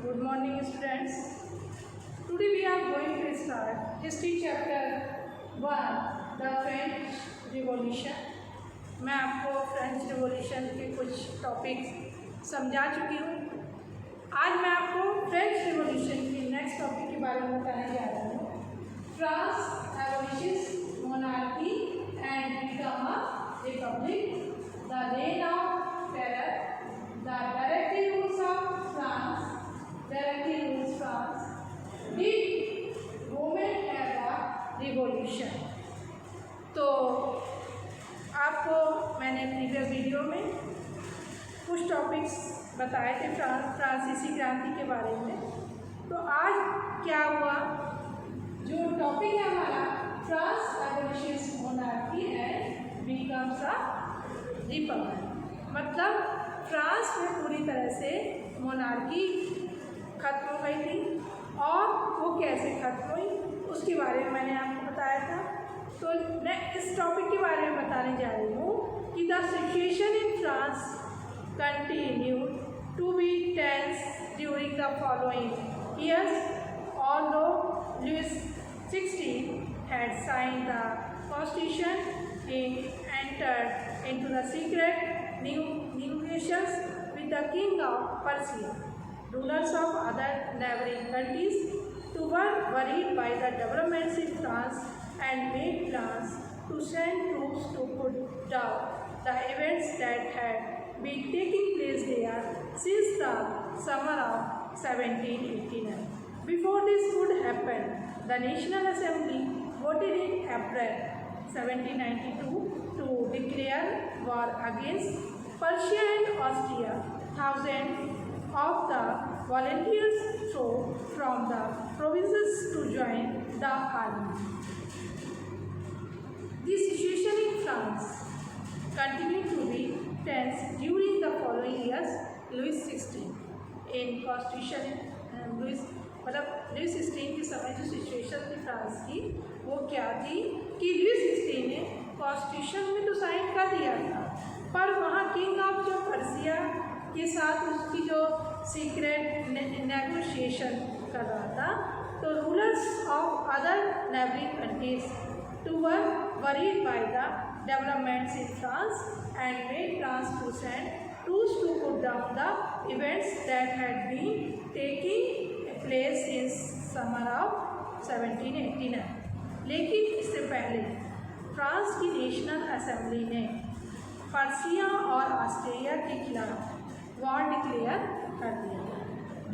Good morning students. Today we are going to start history chapter 1 the French Revolution. मैं आपको French revolution के कुछ topics समझा चुकी हूँ। आज मैं आपको फ्रेंच रिवॉल्यूशन के नेक्स्ट टॉपिक के बारे में बताने जा रहा हूँ। France abolishes monarchy and become a republic, the reign of terror, the directly rules of France, directly rules France, did women have a revolution. तो आपको मैंने प्रीवियस वीडियो में कुछ टॉपिक्स बताए थे फ्रांसीसी क्रांति के बारे में। तो आज क्या हुआ, जो टॉपिक है हमारा France abolishes monarchy and becomes a republic, मतलब फ्रांस में पूरी तरह से मोनार्की खत्म हो गई थी और वो कैसे खत्म हुई उसके बारे में मैंने आपको बताया था। तो मैं इस टॉपिक के बारे में बताने जा रही हूँ कि the situation in France continued to be tense during the following years. Although Louis XVI had signed the constitution, he entered into the secret negotiations with the king of Persia. Rulers of other neighboring countries who were worried by the developments in France and made plans to send troops to put down the events that had been taking place there since the summer of 1789. Before this could happen, the National Assembly voted in April 1792 to declare war against Persia and Austria. Thousands of the volunteers flowed from the provinces to join the army. The situation in France continued to be tense during the following years. Louis XVI in constitution Louis XVI के समय जो situation थी France की वो क्या थी कि Louis XVI ने कॉन्स्टिट्यूशन में तो साइन कर दिया था, पर वहाँ किंग ऑफ जो पर्सिया के साथ उसकी जो सीक्रेट नेगोशिएशन कर रहा था, तो rulers of other neighbouring countries too were worried by the developments in France and made plans to send troops to put down the events that had been taking place since summer of 1789. लेकिन इससे पहले France की national assembly ने Persia और Austria के खिलाफ war declare कर दिया।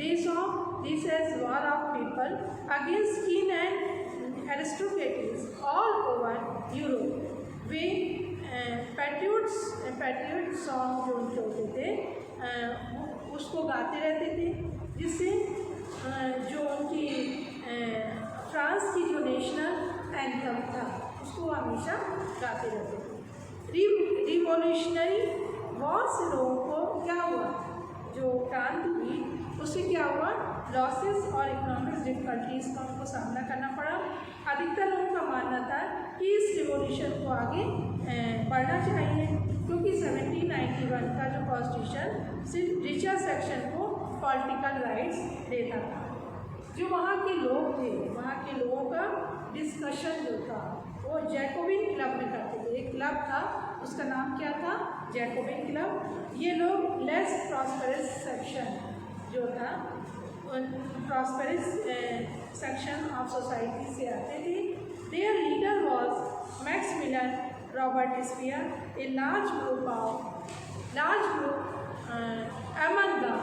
They saw this as war of people against king and aristocrats all over Europe. Way patriot song जो उनके होते थे उसको गाते रहते थे, जिससे जो उनकी फ्रांस की जो नेशनल एंथम था उसको हमेशा गाते रहते थे। रिवॉल्यूशनरी वॉर से लोगों को क्या हुआ, जो क्रांति हुई उससे क्या हुआ, लॉसेस और इकोनॉमिक डिफिकल्टीज़ का उनको सामना करना पड़ा। अधिकतर लोगों का मानना था कि इस रिवॉल्यूशन को आगे बढ़ना चाहिए, क्योंकि 1791 का जो कॉन्स्टिट्यूशन सिर्फ रिचर सेक्शन को पॉलिटिकल राइट्स देता था। जो वहाँ के लोग थे, वहाँ के लोगों का डिस्कशन जो था वो जैकोबिन क्लब में करते थे। एक क्लब था, उसका नाम क्या था, जैकोबिन क्लब। ये लोग लेस प्रॉस्परस सेक्शन जो था, प्रॉस्परस सेक्शन ऑफ सोसाइटी से आते थे। Their leader was Maximilien Robespierre. A large group among the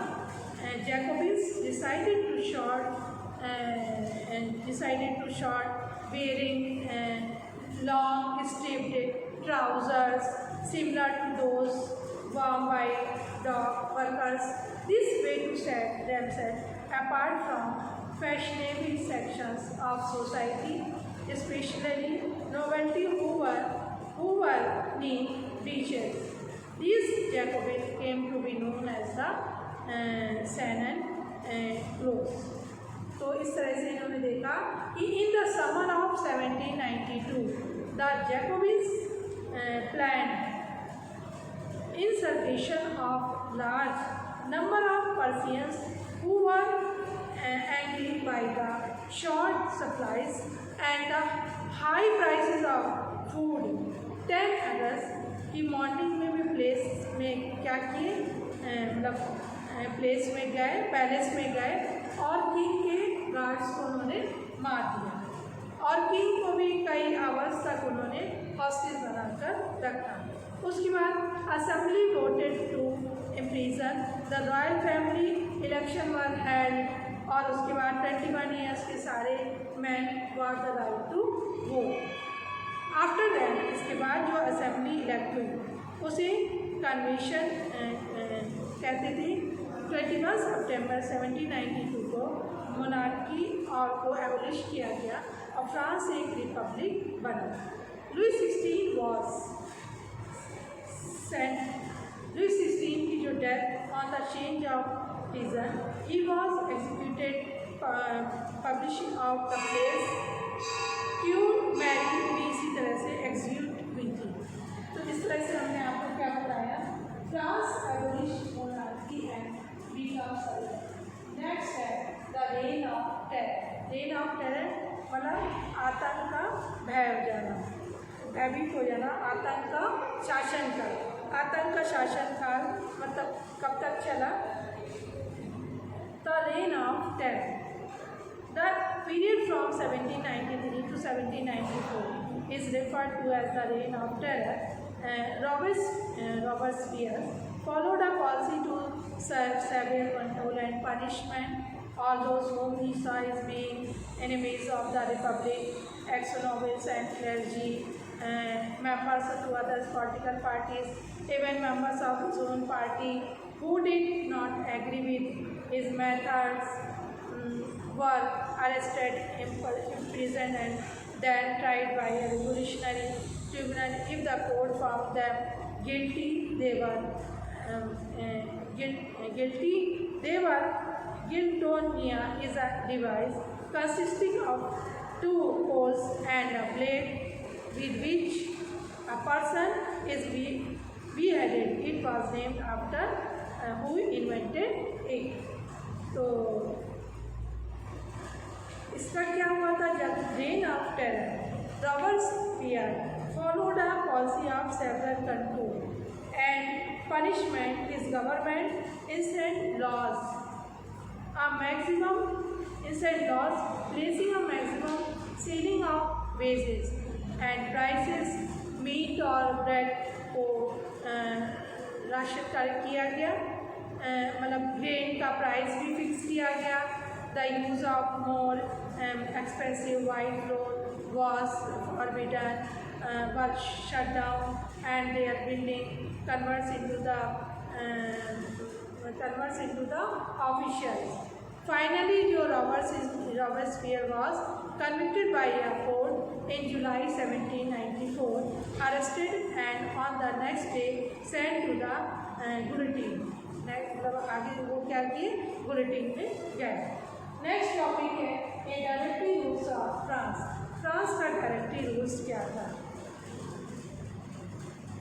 Jacobins decided to short wearing long striped trousers similar to those worn by dock workers. This way to set themselves apart from fashionable sections of society, especially nobility who were neat breeches. These Jacobins came to be known as the Shannon Close. तो इस तरह से इन्होंने देखा कि in the summer of 1792 the Jacobins plan insurrection of large number of Persians who were angry by the short supplies and the high prices of food. 10 अगस्त की morning में भी प्लेस में क्या किए, मतलब प्लेस में गए, पैलेस में गए और किंग के गार्ड्स को उन्होंने मार दिया और किंग को भी कई आवर्स तक उन्होंने हॉस्टेज बनाकर रखा। उसके बाद assembly voted to imprison the royal family, election were held और उसके बाद 21 ईयर्स के सारे men got the right to vote. After that इसके बाद जो असेंबली इलेक्ट हुई उसे कन्वेंशन कहते थे। 21 सितंबर 1792 को मोनार्की और को एबोलिश किया गया और फ्रांस एक रिपब्लिक बना। Louis 16 was sent. लुई 16 की जो death on the change of prison, he was executed publishing of the place. Queen Marie भी इसी तरह से एग्जीक्यूट हुई थी। तो इस तरह से हमने आपको क्या बताया, France abolish monarchy and become servant. Next है the reign of terror. Reign of terror मतलब आतंक का भय हो जाना, भयभीत हो जाना, आतंक का शासनकाल। आतंक का शासनकाल मतलब कब तक चला? The reign of terror, the period from 1793 to 1794 is referred to as the reign of terror. Robespierre followed a policy to serve severe control and punishment all those whom he saw as being enemies of the republic, ex-nobles and clergy, members of other political parties, even members of his own party who did not agree with his methods were arrested, imprisoned and then tried by a revolutionary tribunal. If the court found them guilty, they were Guillotinia is a device consisting of two poles and a blade with which a person is beheaded. It was named after who invented it. तो इसका क्या हुआ था? जब reign of terror, Robespierre followed a policy of several control and punishment. His government instead laws placing a maximum ceiling of wages and prices, meat और bread को ration किया गया, मतलब ग्रेन का प्राइस भी फिक्स किया गया। The use of more expensive white cloth was forbidden, were shut down, and their building converts into the officials. Finally, जो Robespierre was convicted by a court in July 1794, arrested, and on the next day sent to the guillotine. मतलब आगे वो क्या किए? Guillotine में गए। Next topic है ए directory rules of France. France का डायरेक्टरी रूल्स क्या था?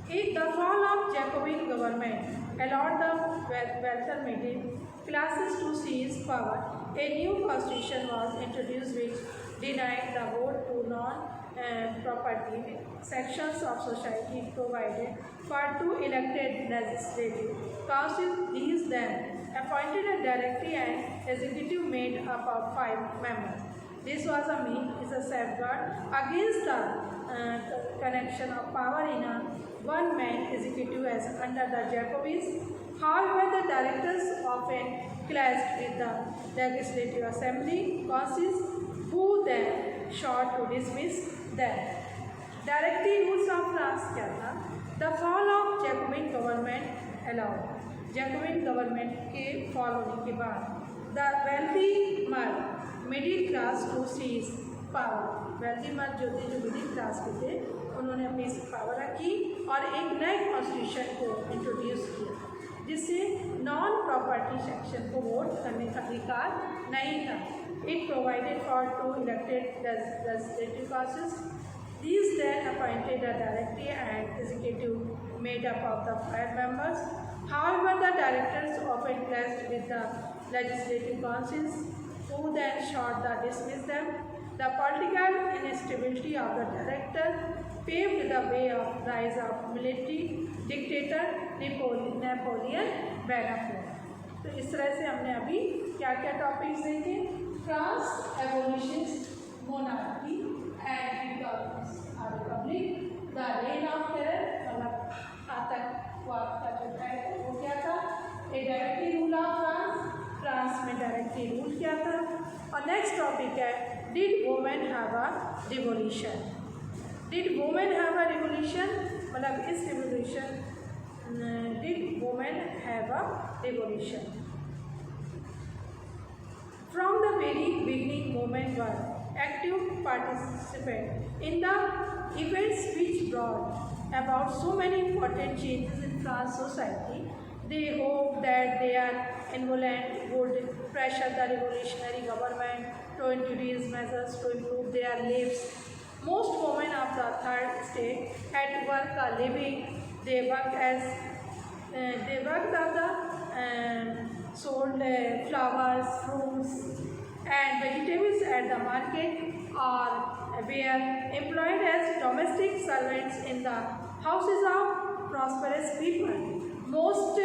The fall of Jacobian government allowed the wealthier middle classes to seize power. A new constitution was introduced which denied the vote to non-property sections of society, provided for two elected legislative councils. These then appointed a directory and executive made up of 5 members. This was a safeguard against the connection of power in a one-man executive as under the Jacobins. However, the directors often clashed with the legislative assembly councils, who then sought to dismiss them. Directory rules of France क्या था? The fall of Jacobin government allowed. Jacobin government के fall होने के बाद the wealthy middle class to seize power. wealthy मर्द जो थे, जो मिडिल क्लास के थे, उन्होंने अपनी पावर रखी और एक नए कॉन्स्टिट्यूशन को इंट्रोड्यूस किया जिससे नॉन प्रॉपर्टी सेक्शन को वोट करने का अधिकार नहीं था। It provided for 2 elected legislative councils. These then appointed a directory and executive made up of the 5 members However, the directors often clashed with the legislative councils, who then sought to dismiss them. The political instability of the director paved the way of rise of military dictator Napoleon Bonaparte. तो इस तरह से हमने अभी क्या क्या topics देखे, France, abolitionist, monarchy and republic, the reign of terror, मतलब आतंकवाद का जो है वो क्या था, a directly rule of France, France में डायरेक्टली रूल क्या था। और नेक्स्ट टॉपिक है did women have a revolution. Did women have a revolution, मतलब इस revolution did women have a revolution? From the very beginning, women were active participants in the events which brought about so many important changes in France society. They hoped that their involvement would pressure the revolutionary government to introduce measures to improve their lives. Most women of the third state had to work a living. They worked on the sold flowers, fruits and vegetables at the market, or were employed as domestic servants in the houses of prosperous people. Most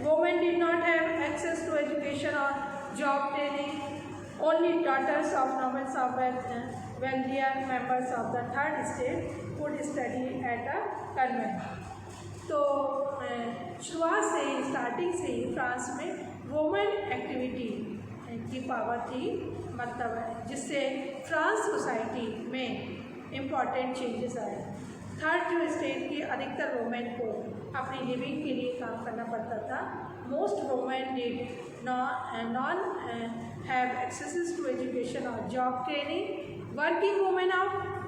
women did not have access to education or job training. Only daughters of nobles of wealthier members of the third state could study at a convent. तो शुरुआत से ही, starting से ही France में women activity की power थी, मतलब जिससे France society में इम्पॉर्टेंट चेंजेस आए। थर्ड जो स्टेट की अधिकतर वुमेन को अपनी लिविंग के लिए काम करना पड़ता था। Most women did not have access to education और जॉब ट्रेनिंग। वर्किंग वुमेन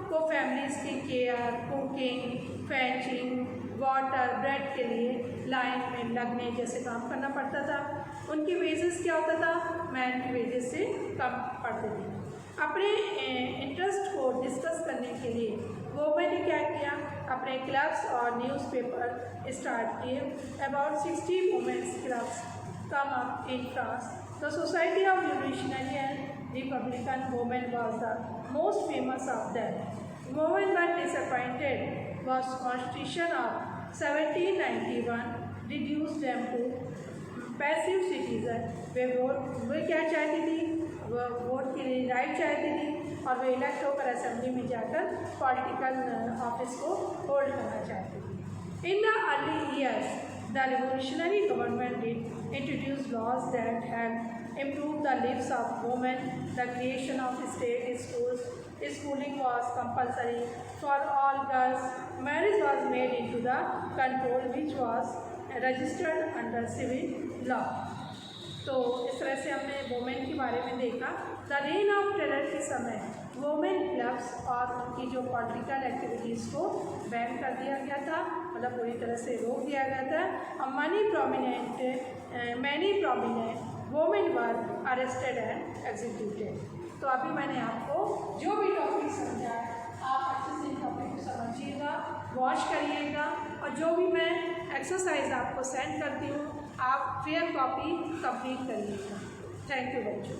को फैमिलीज की care, cooking, fetching, water, bread के लिए लाइन में लगने जैसे काम करना पड़ता था। उनकी वेजेस क्या होता था, मैन की वेजेस से कम पड़ते थे। अपने इंटरेस्ट को डिस्कस करने के लिए वो मैंने क्या किया, अपने क्लब्स और न्यूज़पेपर स्टार्ट किए। About 60 women's clubs come up in France. The society of revolutionary and republican women was the most famous of them. Women were disappointed was Constitution of 1791 reduced them to passive citizen। वे क्या चाहती थी, वो vote के लिए right चाहती थी और वे इलेक्ट होकर असेंबली में जाकर पॉलिटिकल ऑफिस को होल्ड करना चाहती थी। In the early years the revolutionary government did introduce laws that had improved the lives of women. The creation of state schools. Schooling was compulsory for all girls. Marriage was made into the control which was registered under civil law. तो इस तरह से हमने women के बारे में देखा। The reign of terror के समय वुमेन क्लब्स और उनकी जो पॉलिटिकल एक्टिविटीज़ को बैन कर दिया गया था, मतलब पूरी तरह से रोक दिया गया था। और many prominent women were arrested and executed. तो अभी मैंने आपको जो भी टॉपिक समझा है, आप अच्छे से टॉपिक को समझिएगा, वॉच करिएगा, और जो भी मैं एक्सरसाइज आपको सेंड करती हूँ आप फेयर कॉपी कंप्लीट करिएगा। थैंक यू बच्चों।